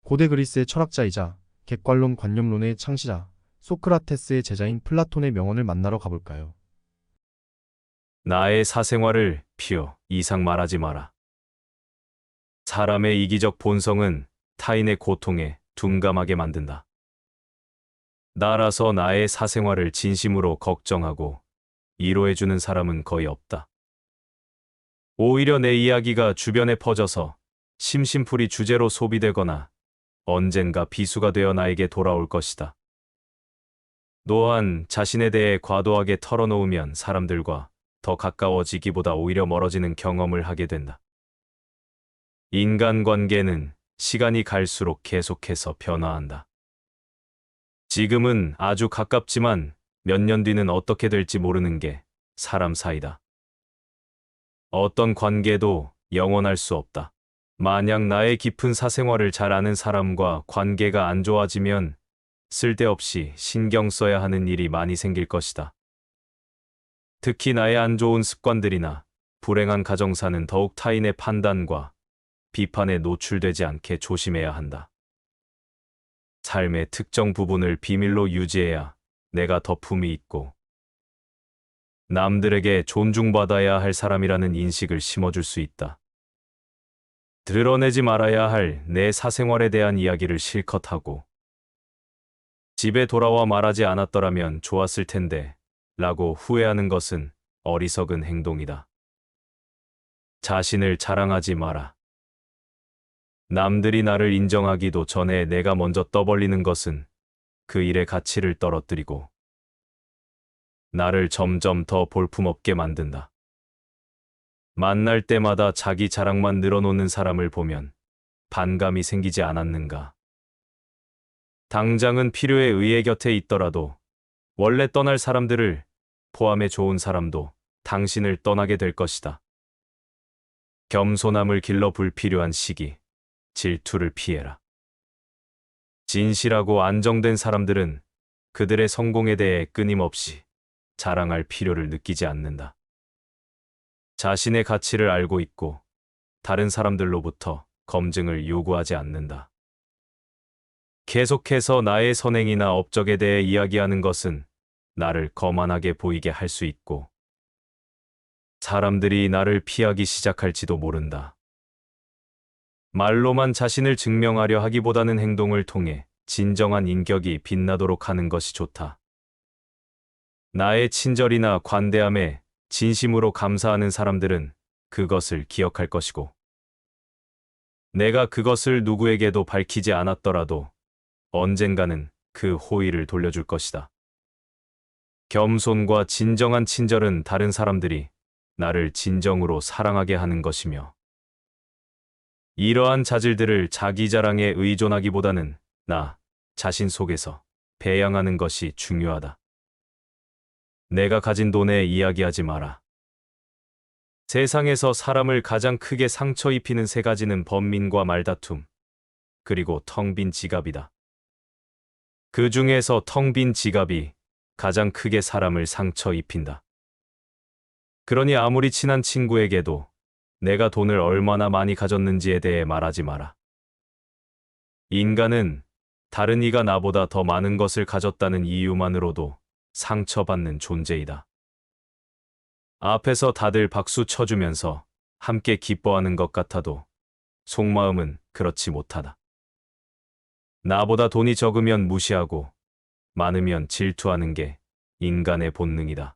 고대 그리스의 철학자이자 객관론 관념론의 창시자 소크라테스의 제자인 플라톤의 명언을 만나러 가볼까요? 나의 사생활을 피워 이상 말하지 마라. 사람의 이기적 본성은 타인의 고통에 둔감하게 만든다. 나라서 나의 사생활을 진심으로 걱정하고 위로해주는 사람은 거의 없다. 오히려 내 이야기가 주변에 퍼져서 심심풀이 주제로 소비되거나 언젠가 비수가 되어 나에게 돌아올 것이다. 또한 자신에 대해 과도하게 털어놓으면 사람들과 더 가까워지기보다 오히려 멀어지는 경험을 하게 된다. 인간관계는 시간이 갈수록 계속해서 변화한다. 지금은 아주 가깝지만 몇 년 뒤는 어떻게 될지 모르는 게 사람 사이다. 어떤 관계도 영원할 수 없다. 만약 나의 깊은 사생활을 잘 아는 사람과 관계가 안 좋아지면 쓸데없이 신경 써야 하는 일이 많이 생길 것이다. 특히 나의 안 좋은 습관들이나 불행한 가정사는 더욱 타인의 판단과 비판에 노출되지 않게 조심해야 한다. 삶의 특정 부분을 비밀로 유지해야 내가 덮음이 있고 남들에게 존중받아야 할 사람이라는 인식을 심어줄 수 있다. 드러내지 말아야 할 내 사생활에 대한 이야기를 실컷 하고 집에 돌아와 말하지 않았더라면 좋았을 텐데 라고 후회하는 것은 어리석은 행동이다. 자신을 자랑하지 마라. 남들이 나를 인정하기도 전에 내가 먼저 떠벌리는 것은 그 일의 가치를 떨어뜨리고 나를 점점 더 볼품없게 만든다. 만날 때마다 자기 자랑만 늘어놓는 사람을 보면 반감이 생기지 않았는가? 당장은 필요에 의해 곁에 있더라도 원래 떠날 사람들을 포함해 좋은 사람도 당신을 떠나게 될 것이다. 겸손함을 길러 불필요한 시기, 질투를 피해라. 진실하고 안정된 사람들은 그들의 성공에 대해 끊임없이 자랑할 필요를 느끼지 않는다. 자신의 가치를 알고 있고 다른 사람들로부터 검증을 요구하지 않는다. 계속해서 나의 선행이나 업적에 대해 이야기하는 것은 나를 거만하게 보이게 할 수 있고 사람들이 나를 피하기 시작할지도 모른다. 말로만 자신을 증명하려 하기보다는 행동을 통해 진정한 인격이 빛나도록 하는 것이 좋다. 나의 친절이나 관대함에 진심으로 감사하는 사람들은 그것을 기억할 것이고 내가 그것을 누구에게도 밝히지 않았더라도 언젠가는 그 호의를 돌려줄 것이다. 겸손과 진정한 친절은 다른 사람들이 나를 진정으로 사랑하게 하는 것이며 이러한 자질들을 자기 자랑에 의존하기보다는 나 자신 속에서 배양하는 것이 중요하다. 내가 가진 돈에 이야기하지 마라. 세상에서 사람을 가장 크게 상처 입히는 세 가지는 번민과 말다툼, 그리고 텅 빈 지갑이다. 그 중에서 텅 빈 지갑이 가장 크게 사람을 상처 입힌다. 그러니 아무리 친한 친구에게도 내가 돈을 얼마나 많이 가졌는지에 대해 말하지 마라. 인간은 다른 이가 나보다 더 많은 것을 가졌다는 이유만으로도 상처받는 존재이다. 앞에서 다들 박수 쳐주면서 함께 기뻐하는 것 같아도 속마음은 그렇지 못하다. 나보다 돈이 적으면 무시하고 많으면 질투하는 게 인간의 본능이다.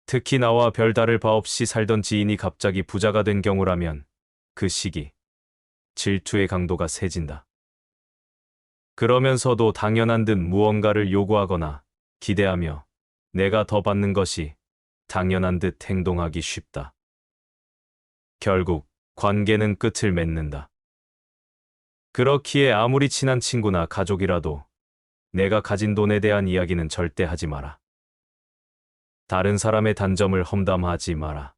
특히 나와 별다를 바 없이 살던 지인이 갑자기 부자가 된 경우라면 그 시기 질투의 강도가 세진다. 그러면서도 당연한 듯 무언가를 요구하거나 기대하며 내가 더 받는 것이 당연한 듯 행동하기 쉽다. 결국 관계는 끝을 맺는다. 그렇기에 아무리 친한 친구나 가족이라도 내가 가진 돈에 대한 이야기는 절대 하지 마라. 다른 사람의 단점을 험담하지 마라.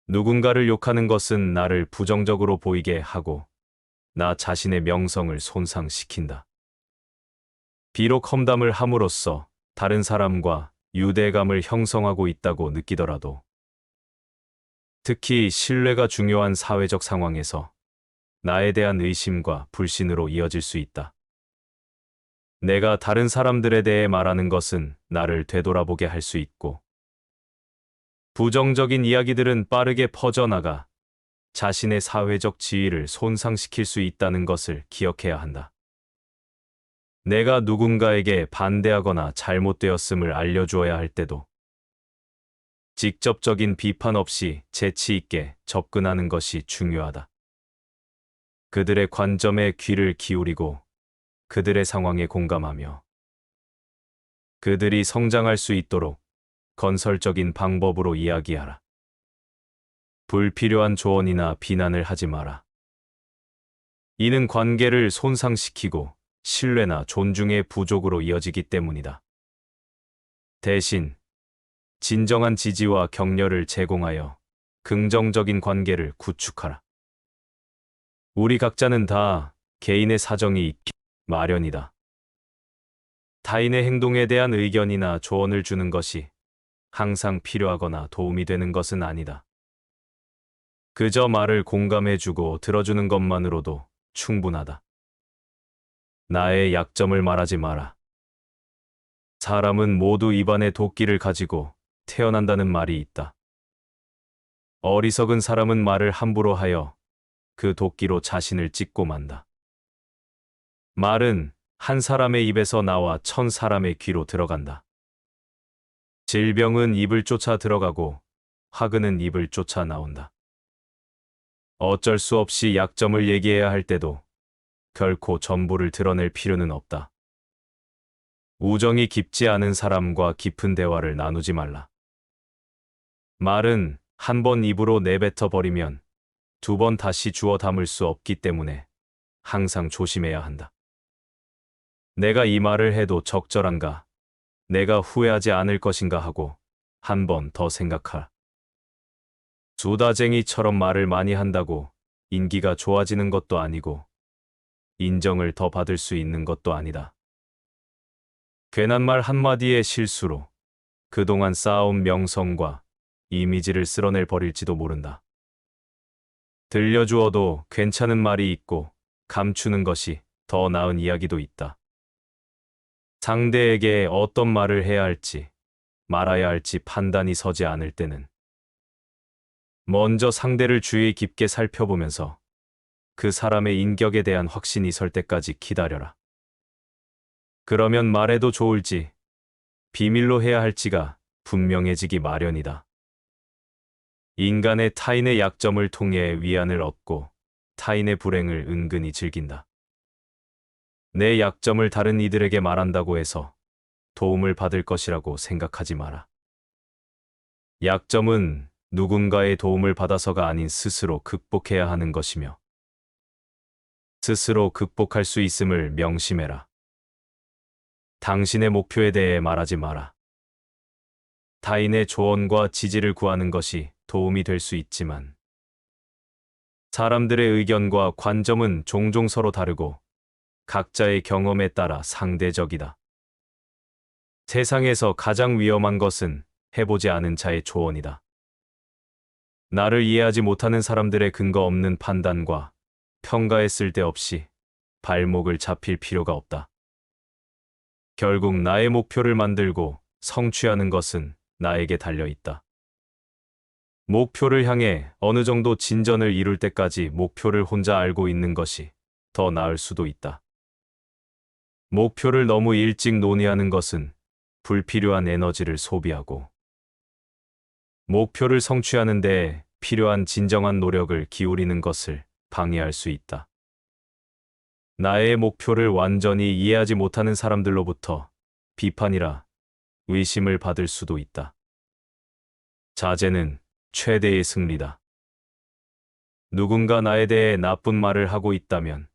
누군가를 욕하는 것은 나를 부정적으로 보이게 하고 나 자신의 명성을 손상시킨다. 비록 험담을 함으로써 다른 사람과 유대감을 형성하고 있다고 느끼더라도 특히 신뢰가 중요한 사회적 상황에서 나에 대한 의심과 불신으로 이어질 수 있다. 내가 다른 사람들에 대해 말하는 것은 나를 되돌아보게 할 수 있고, 부정적인 이야기들은 빠르게 퍼져나가 자신의 사회적 지위를 손상시킬 수 있다는 것을 기억해야 한다. 내가 누군가에게 반대하거나 잘못되었음을 알려주어야 할 때도 직접적인 비판 없이 재치 있게 접근하는 것이 중요하다. 그들의 관점에 귀를 기울이고 그들의 상황에 공감하며 그들이 성장할 수 있도록 건설적인 방법으로 이야기하라. 불필요한 조언이나 비난을 하지 마라. 이는 관계를 손상시키고 신뢰나 존중의 부족으로 이어지기 때문이다. 대신 진정한 지지와 격려를 제공하여 긍정적인 관계를 구축하라. 우리 각자는 다 개인의 사정이 있기 마련이다. 타인의 행동에 대한 의견이나 조언을 주는 것이 항상 필요하거나 도움이 되는 것은 아니다. 그저 말을 공감해주고 들어주는 것만으로도 충분하다. 나의 약점을 말하지 마라. 사람은 모두 입안에 도끼를 가지고 태어난다는 말이 있다. 어리석은 사람은 말을 함부로 하여 그 도끼로 자신을 찢고 만다. 말은 한 사람의 입에서 나와 1000사람의 귀로 들어간다. 질병은 입을 쫓아 들어가고 화근은 입을 쫓아 나온다. 어쩔 수 없이 약점을 얘기해야 할 때도 결코 전부를 드러낼 필요는 없다. 우정이 깊지 않은 사람과 깊은 대화를 나누지 말라. 말은 한 번 입으로 내뱉어 버리면 2번 다시 주워 담을 수 없기 때문에 항상 조심해야 한다. 내가 이 말을 해도 적절한가? 내가 후회하지 않을 것인가 하고 한 번 더 생각하라. 수다쟁이처럼 말을 많이 한다고 인기가 좋아지는 것도 아니고 인정을 더 받을 수 있는 것도 아니다. 괜한 말 한마디의 실수로 그동안 쌓아온 명성과 이미지를 쓸어낼 버릴지도 모른다. 들려주어도 괜찮은 말이 있고 감추는 것이 더 나은 이야기도 있다. 상대에게 어떤 말을 해야 할지 말아야 할지 판단이 서지 않을 때는 먼저 상대를 주의 깊게 살펴보면서 그 사람의 인격에 대한 확신이 설 때까지 기다려라. 그러면 말해도 좋을지 비밀로 해야 할지가 분명해지기 마련이다. 인간의 타인의 약점을 통해 위안을 얻고 타인의 불행을 은근히 즐긴다. 내 약점을 다른 이들에게 말한다고 해서 도움을 받을 것이라고 생각하지 마라. 약점은 누군가의 도움을 받아서가 아닌 스스로 극복해야 하는 것이며 스스로 극복할 수 있음을 명심해라. 당신의 목표에 대해 말하지 마라. 타인의 조언과 지지를 구하는 것이 도움이 될 수 있지만 사람들의 의견과 관점은 종종 서로 다르고 각자의 경험에 따라 상대적이다. 세상에서 가장 위험한 것은 해보지 않은 자의 조언이다. 나를 이해하지 못하는 사람들의 근거 없는 판단과 평가에 쓸데없이 발목을 잡힐 필요가 없다. 결국 나의 목표를 만들고 성취하는 것은 나에게 달려있다. 목표를 향해 어느 정도 진전을 이룰 때까지 목표를 혼자 알고 있는 것이 더 나을 수도 있다. 목표를 너무 일찍 논의하는 것은 불필요한 에너지를 소비하고 목표를 성취하는 데 필요한 진정한 노력을 기울이는 것을 방해할 수 있다. 나의 목표를 완전히 이해하지 못하는 사람들로부터 비판이라 의심을 받을 수도 있다. 자제는 최대의 승리다. 누군가 나에 대해 나쁜 말을 하고 있다면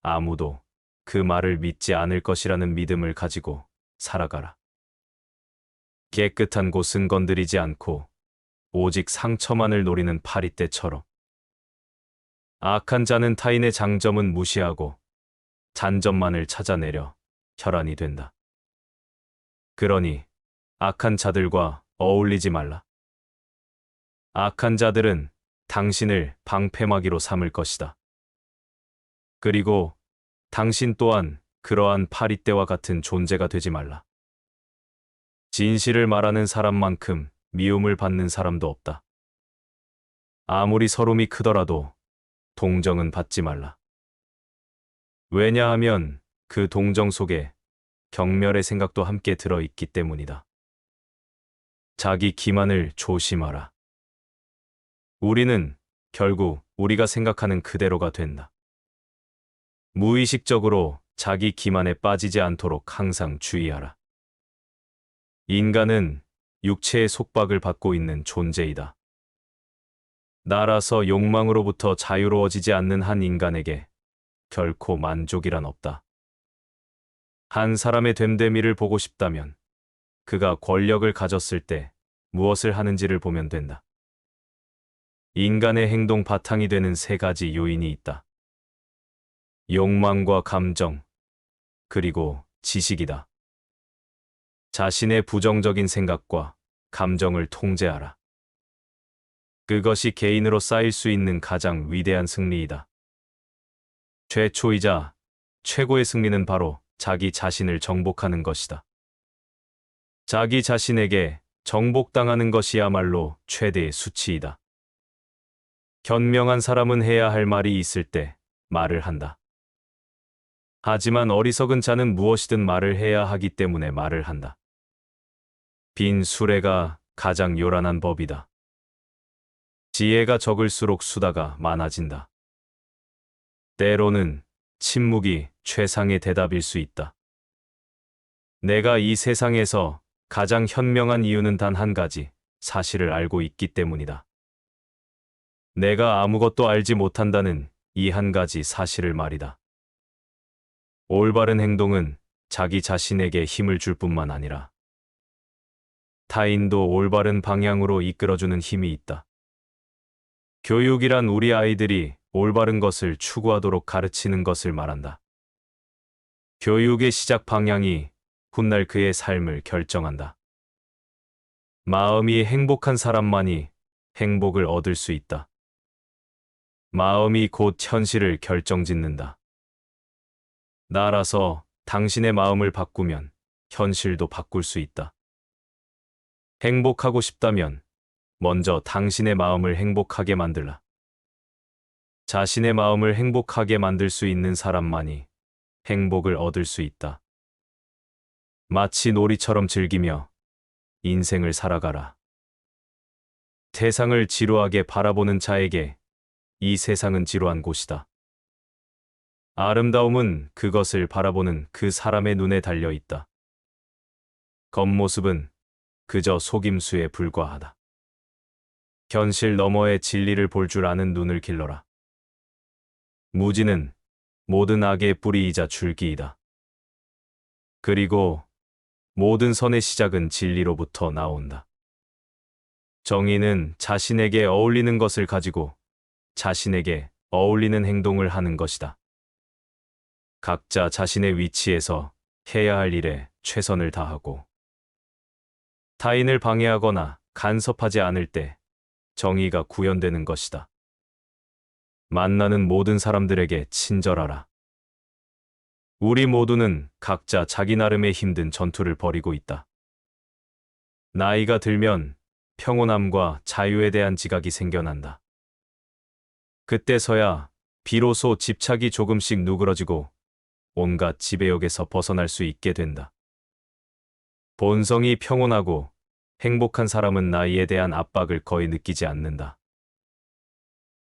아무도 그 말을 믿지 않을 것이라는 믿음을 가지고 살아가라. 깨끗한 곳은 건드리지 않고 오직 상처만을 노리는 파리떼처럼. 악한 자는 타인의 장점은 무시하고 잔점만을 찾아내려 혈안이 된다. 그러니 악한 자들과 어울리지 말라. 악한 자들은 당신을 방패막이로 삼을 것이다. 그리고 당신 또한 그러한 파리떼와 같은 존재가 되지 말라. 진실을 말하는 사람만큼 미움을 받는 사람도 없다. 아무리 서름이 크더라도 동정은 받지 말라. 왜냐하면 그 동정 속에 경멸의 생각도 함께 들어있기 때문이다. 자기 기만을 조심하라. 우리는 결국 우리가 생각하는 그대로가 된다. 무의식적으로 자기 기만에 빠지지 않도록 항상 주의하라. 인간은 육체의 속박을 받고 있는 존재이다. 나라서 욕망으로부터 자유로워지지 않는 한 인간에게 결코 만족이란 없다. 한 사람의 됨됨이를 보고 싶다면 그가 권력을 가졌을 때 무엇을 하는지를 보면 된다. 인간의 행동 바탕이 되는 세 가지 요인이 있다. 욕망과 감정, 그리고 지식이다. 자신의 부정적인 생각과 감정을 통제하라. 그것이 개인으로 쌓일 수 있는 가장 위대한 승리이다. 최초이자 최고의 승리는 바로 자기 자신을 정복하는 것이다. 자기 자신에게 정복당하는 것이야말로 최대의 수치이다. 현명한 사람은 해야 할 말이 있을 때 말을 한다. 하지만 어리석은 자는 무엇이든 말을 해야 하기 때문에 말을 한다. 빈 수레가 가장 요란한 법이다. 지혜가 적을수록 수다가 많아진다. 때로는 침묵이 최상의 대답일 수 있다. 내가 이 세상에서 가장 현명한 이유는 단 한 가지, 사실을 알고 있기 때문이다. 내가 아무것도 알지 못한다는 이 한 가지 사실을 말이다. 올바른 행동은 자기 자신에게 힘을 줄 뿐만 아니라 타인도 올바른 방향으로 이끌어주는 힘이 있다. 교육이란 우리 아이들이 올바른 것을 추구하도록 가르치는 것을 말한다. 교육의 시작 방향이 훗날 그의 삶을 결정한다. 마음이 행복한 사람만이 행복을 얻을 수 있다. 마음이 곧 현실을 결정짓는다. 나라서 당신의 마음을 바꾸면 현실도 바꿀 수 있다. 행복하고 싶다면 먼저 당신의 마음을 행복하게 만들라. 자신의 마음을 행복하게 만들 수 있는 사람만이 행복을 얻을 수 있다. 마치 놀이처럼 즐기며 인생을 살아가라. 세상을 지루하게 바라보는 자에게 이 세상은 지루한 곳이다. 아름다움은 그것을 바라보는 그 사람의 눈에 달려 있다. 겉모습은 그저 속임수에 불과하다. 현실 너머의 진리를 볼 줄 아는 눈을 길러라. 무지는 모든 악의 뿌리이자 줄기이다. 그리고 모든 선의 시작은 진리로부터 나온다. 정의는 자신에게 어울리는 것을 가지고 자신에게 어울리는 행동을 하는 것이다. 각자 자신의 위치에서 해야 할 일에 최선을 다하고 타인을 방해하거나 간섭하지 않을 때 정의가 구현되는 것이다. 만나는 모든 사람들에게 친절하라. 우리 모두는 각자 자기 나름의 힘든 전투를 벌이고 있다. 나이가 들면 평온함과 자유에 대한 지각이 생겨난다. 그때서야 비로소 집착이 조금씩 누그러지고 온갖 지배욕에서 벗어날 수 있게 된다. 본성이 평온하고 행복한 사람은 나이에 대한 압박을 거의 느끼지 않는다.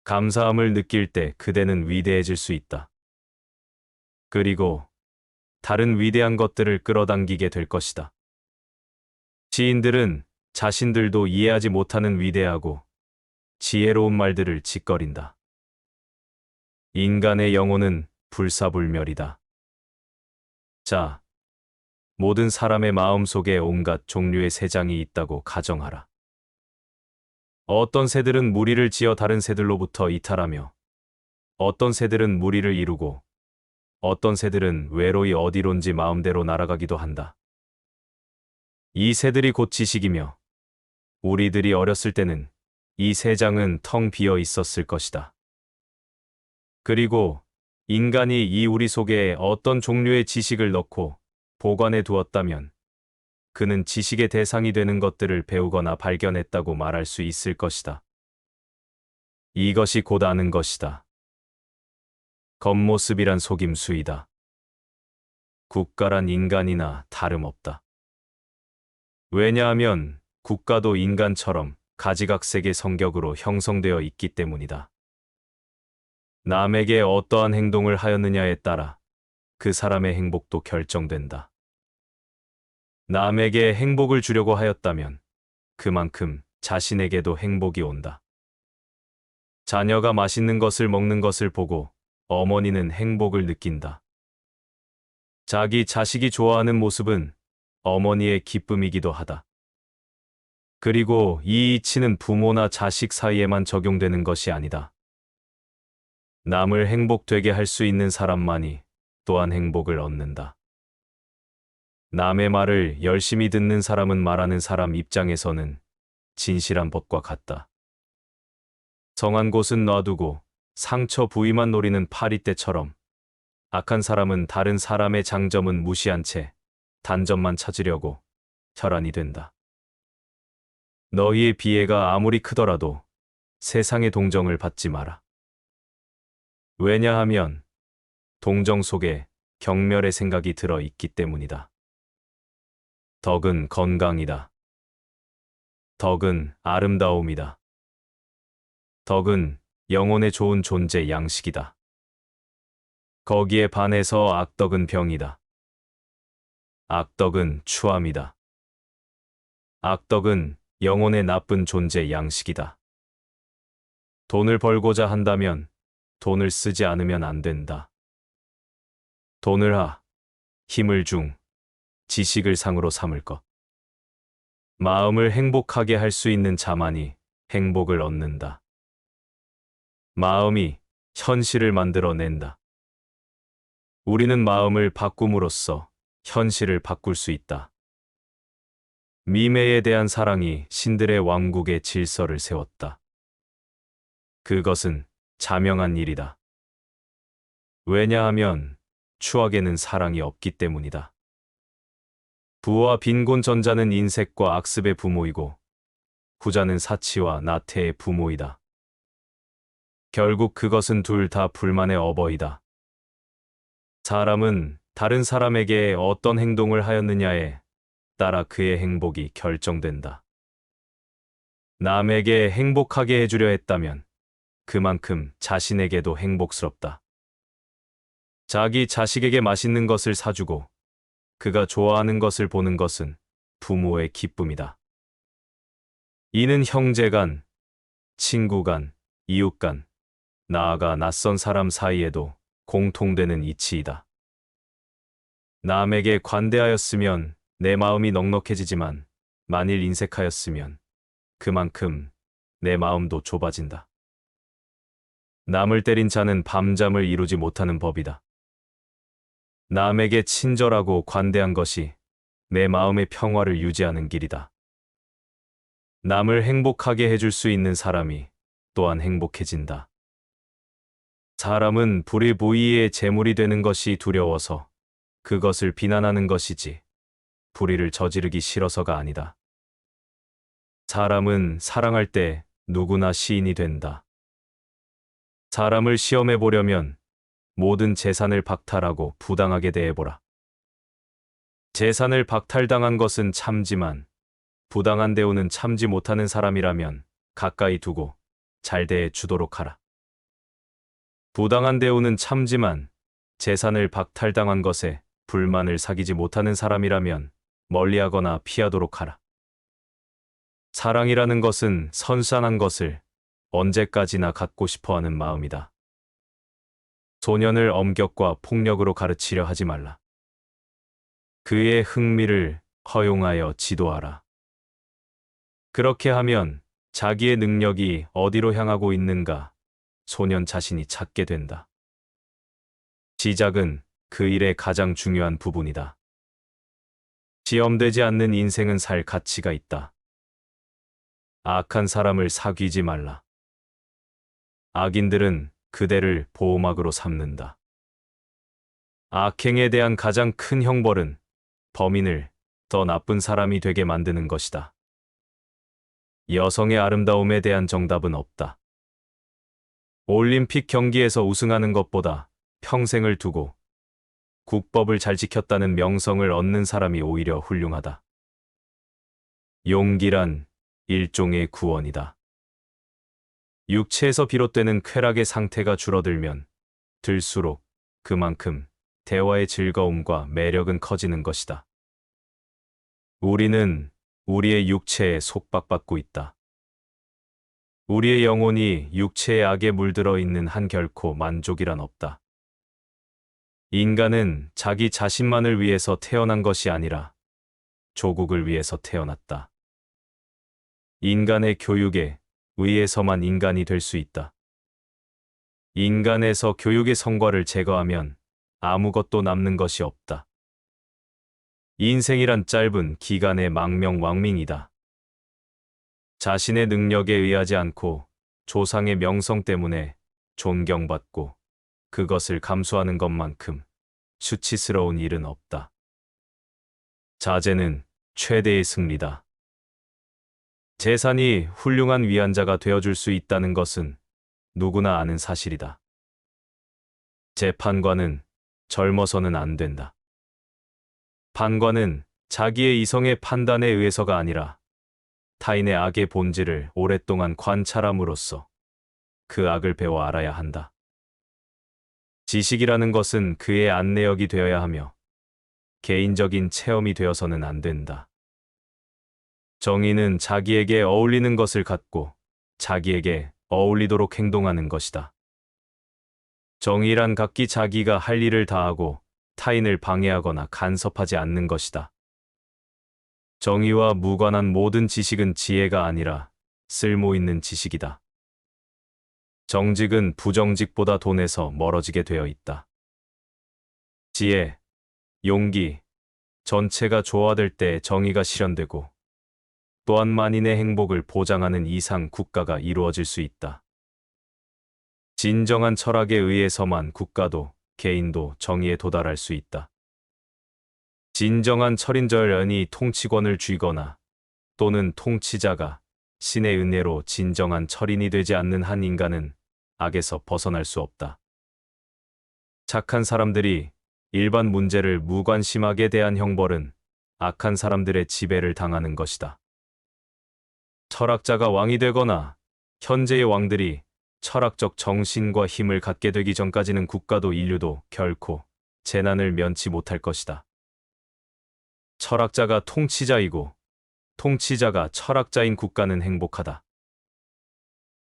감사함을 느낄 때 그대는 위대해질 수 있다. 그리고 다른 위대한 것들을 끌어당기게 될 것이다. 시인들은 자신들도 이해하지 못하는 위대하고 지혜로운 말들을 짓거린다. 인간의 영혼은 불사불멸이다. 자, 모든 사람의 마음 속에 온갖 종류의 새장이 있다고 가정하라. 어떤 새들은 무리를 지어 다른 새들로부터 이탈하며 어떤 새들은 무리를 이루고 어떤 새들은 외로이 어디론지 마음대로 날아가기도 한다. 이 새들이 곧 지식이며 우리들이 어렸을 때는 이 새장은 텅 비어 있었을 것이다. 그리고 인간이 이 우리 속에 어떤 종류의 지식을 넣고 보관해 두었다면 그는 지식의 대상이 되는 것들을 배우거나 발견했다고 말할 수 있을 것이다. 이것이 곧 아는 것이다. 겉모습이란 속임수이다. 국가란 인간이나 다름없다. 왜냐하면 국가도 인간처럼 가지각색의 성격으로 형성되어 있기 때문이다. 남에게 어떠한 행동을 하였느냐에 따라 그 사람의 행복도 결정된다. 남에게 행복을 주려고 하였다면 그만큼 자신에게도 행복이 온다. 자녀가 맛있는 것을 먹는 것을 보고 어머니는 행복을 느낀다. 자기 자식이 좋아하는 모습은 어머니의 기쁨이기도 하다. 그리고 이 이치는 부모나 자식 사이에만 적용되는 것이 아니다. 남을 행복되게 할 수 있는 사람만이 또한 행복을 얻는다. 남의 말을 열심히 듣는 사람은 말하는 사람 입장에서는 진실한 법과 같다. 성한 곳은 놔두고 상처 부위만 노리는 파리떼처럼 악한 사람은 다른 사람의 장점은 무시한 채 단점만 찾으려고 혈안이 된다. 너희의 비애가 아무리 크더라도 세상의 동정을 받지 마라. 왜냐하면 동정 속에 경멸의 생각이 들어 있기 때문이다. 덕은 건강이다. 덕은 아름다움이다. 덕은 영혼에 좋은 존재 양식이다. 거기에 반해서 악덕은 병이다. 악덕은 추함이다. 악덕은 영혼의 나쁜 존재 양식이다. 돈을 벌고자 한다면 돈을 쓰지 않으면 안 된다. 돈을 힘을 지식을 상으로 삼을 것. 마음을 행복하게 할 수 있는 자만이 행복을 얻는다. 마음이 현실을 만들어낸다. 우리는 마음을 바꿈으로써 현실을 바꿀 수 있다. 미매에 대한 사랑이 신들의 왕국의 질서를 세웠다. 그것은 자명한 일이다. 왜냐하면 추악에는 사랑이 없기 때문이다. 부와 빈곤 전자는 인색과 악습의 부모이고 후자는 사치와 나태의 부모이다. 결국 그것은 둘 다 불만의 어버이다. 사람은 다른 사람에게 어떤 행동을 하였느냐에 따라 그의 행복이 결정된다. 남에게 행복하게 해주려 했다면 그만큼 자신에게도 행복스럽다. 자기 자식에게 맛있는 것을 사주고 그가 좋아하는 것을 보는 것은 부모의 기쁨이다. 이는 형제 간, 친구 간, 이웃 간, 나아가 낯선 사람 사이에도 공통되는 이치이다. 남에게 관대하였으면 내 마음이 넉넉해지지만 만일 인색하였으면 그만큼 내 마음도 좁아진다. 남을 때린 자는 밤잠을 이루지 못하는 법이다. 남에게 친절하고 관대한 것이 내 마음의 평화를 유지하는 길이다. 남을 행복하게 해줄 수 있는 사람이 또한 행복해진다. 사람은 불의부의의 제물이 되는 것이 두려워서 그것을 비난하는 것이지 불의를 저지르기 싫어서가 아니다. 사람은 사랑할 때 누구나 시인이 된다. 사람을 시험해 보려면 모든 재산을 박탈하고 부당하게 대해보라. 재산을 박탈당한 것은 참지만 부당한 대우는 참지 못하는 사람이라면 가까이 두고 잘 대해 주도록 하라. 부당한 대우는 참지만 재산을 박탈당한 것에 불만을 사귀지 못하는 사람이라면 멀리하거나 피하도록 하라. 사랑이라는 것은 선산한 것을 언제까지나 갖고 싶어하는 마음이다. 소년을 엄격과 폭력으로 가르치려 하지 말라. 그의 흥미를 허용하여 지도하라. 그렇게 하면 자기의 능력이 어디로 향하고 있는가 소년 자신이 찾게 된다. 시작은 그 일의 가장 중요한 부분이다. 시험되지 않는 인생은 살 가치가 있다. 악한 사람을 사귀지 말라. 악인들은 그대를 보호막으로 삼는다. 악행에 대한 가장 큰 형벌은 범인을 더 나쁜 사람이 되게 만드는 것이다. 여성의 아름다움에 대한 정답은 없다. 올림픽 경기에서 우승하는 것보다 평생을 두고 국법을 잘 지켰다는 명성을 얻는 사람이 오히려 훌륭하다. 용기란 일종의 구원이다. 육체에서 비롯되는 쾌락의 상태가 줄어들면 들수록 그만큼 대화의 즐거움과 매력은 커지는 것이다. 우리는 우리의 육체에 속박받고 있다. 우리의 영혼이 육체의 악에 물들어 있는 한 결코 만족이란 없다. 인간은 자기 자신만을 위해서 태어난 것이 아니라 조국을 위해서 태어났다. 인간의 교육에 의해서만 인간이 될 수 있다. 인간에서 교육의 성과를 제거하면 아무것도 남는 것이 없다. 인생이란 짧은 기간의 망명왕밍이다. 자신의 능력에 의하지 않고 조상의 명성 때문에 존경받고 그것을 감수하는 것만큼 수치스러운 일은 없다. 자제는 최대의 승리다. 재산이 훌륭한 위안자가 되어줄 수 있다는 것은 누구나 아는 사실이다. 재판관은 젊어서는 안 된다. 판관은 자기의 이성의 판단에 의해서가 아니라 타인의 악의 본질을 오랫동안 관찰함으로써 그 악을 배워 알아야 한다. 지식이라는 것은 그의 안내역이 되어야 하며 개인적인 체험이 되어서는 안 된다. 정의는 자기에게 어울리는 것을 갖고 자기에게 어울리도록 행동하는 것이다. 정의란 각기 자기가 할 일을 다하고 타인을 방해하거나 간섭하지 않는 것이다. 정의와 무관한 모든 지식은 지혜가 아니라 쓸모있는 지식이다. 정직은 부정직보다 돈에서 멀어지게 되어 있다. 지혜, 용기, 전체가 조화될 때 정의가 실현되고 또한 만인의 행복을 보장하는 이상 국가가 이루어질 수 있다. 진정한 철학에 의해서만 국가도 개인도 정의에 도달할 수 있다. 진정한 철인절연이 통치권을 쥐거나 또는 통치자가 신의 은혜로 진정한 철인이 되지 않는 한 인간은 악에서 벗어날 수 없다. 착한 사람들이 일반 문제를 무관심하게 대한 형벌은 악한 사람들의 지배를 당하는 것이다. 철학자가 왕이 되거나 현재의 왕들이 철학적 정신과 힘을 갖게 되기 전까지는 국가도 인류도 결코 재난을 면치 못할 것이다. 철학자가 통치자이고 통치자가 철학자인 국가는 행복하다.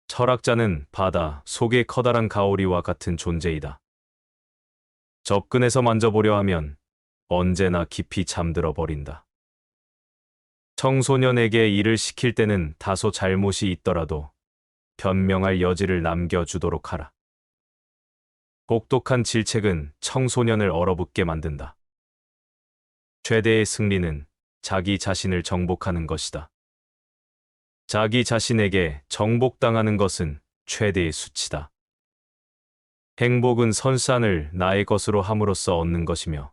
철학자는 바다 속의 커다란 가오리와 같은 존재이다. 접근해서 만져보려 하면 언제나 깊이 잠들어 버린다. 청소년에게 일을 시킬 때는 다소 잘못이 있더라도 변명할 여지를 남겨주도록 하라. 혹독한 질책은 청소년을 얼어붙게 만든다. 최대의 승리는 자기 자신을 정복하는 것이다. 자기 자신에게 정복당하는 것은 최대의 수치다. 행복은 선산을 나의 것으로 함으로써 얻는 것이며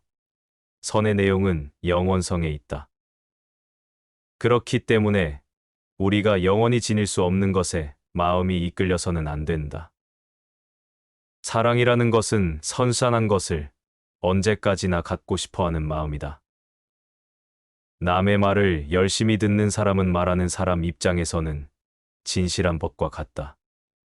선의 내용은 영원성에 있다. 그렇기 때문에 우리가 영원히 지닐 수 없는 것에 마음이 이끌려서는 안 된다. 사랑이라는 것은 선산한 것을 언제까지나 갖고 싶어하는 마음이다. 남의 말을 열심히 듣는 사람은 말하는 사람 입장에서는 진실한 법과 같다.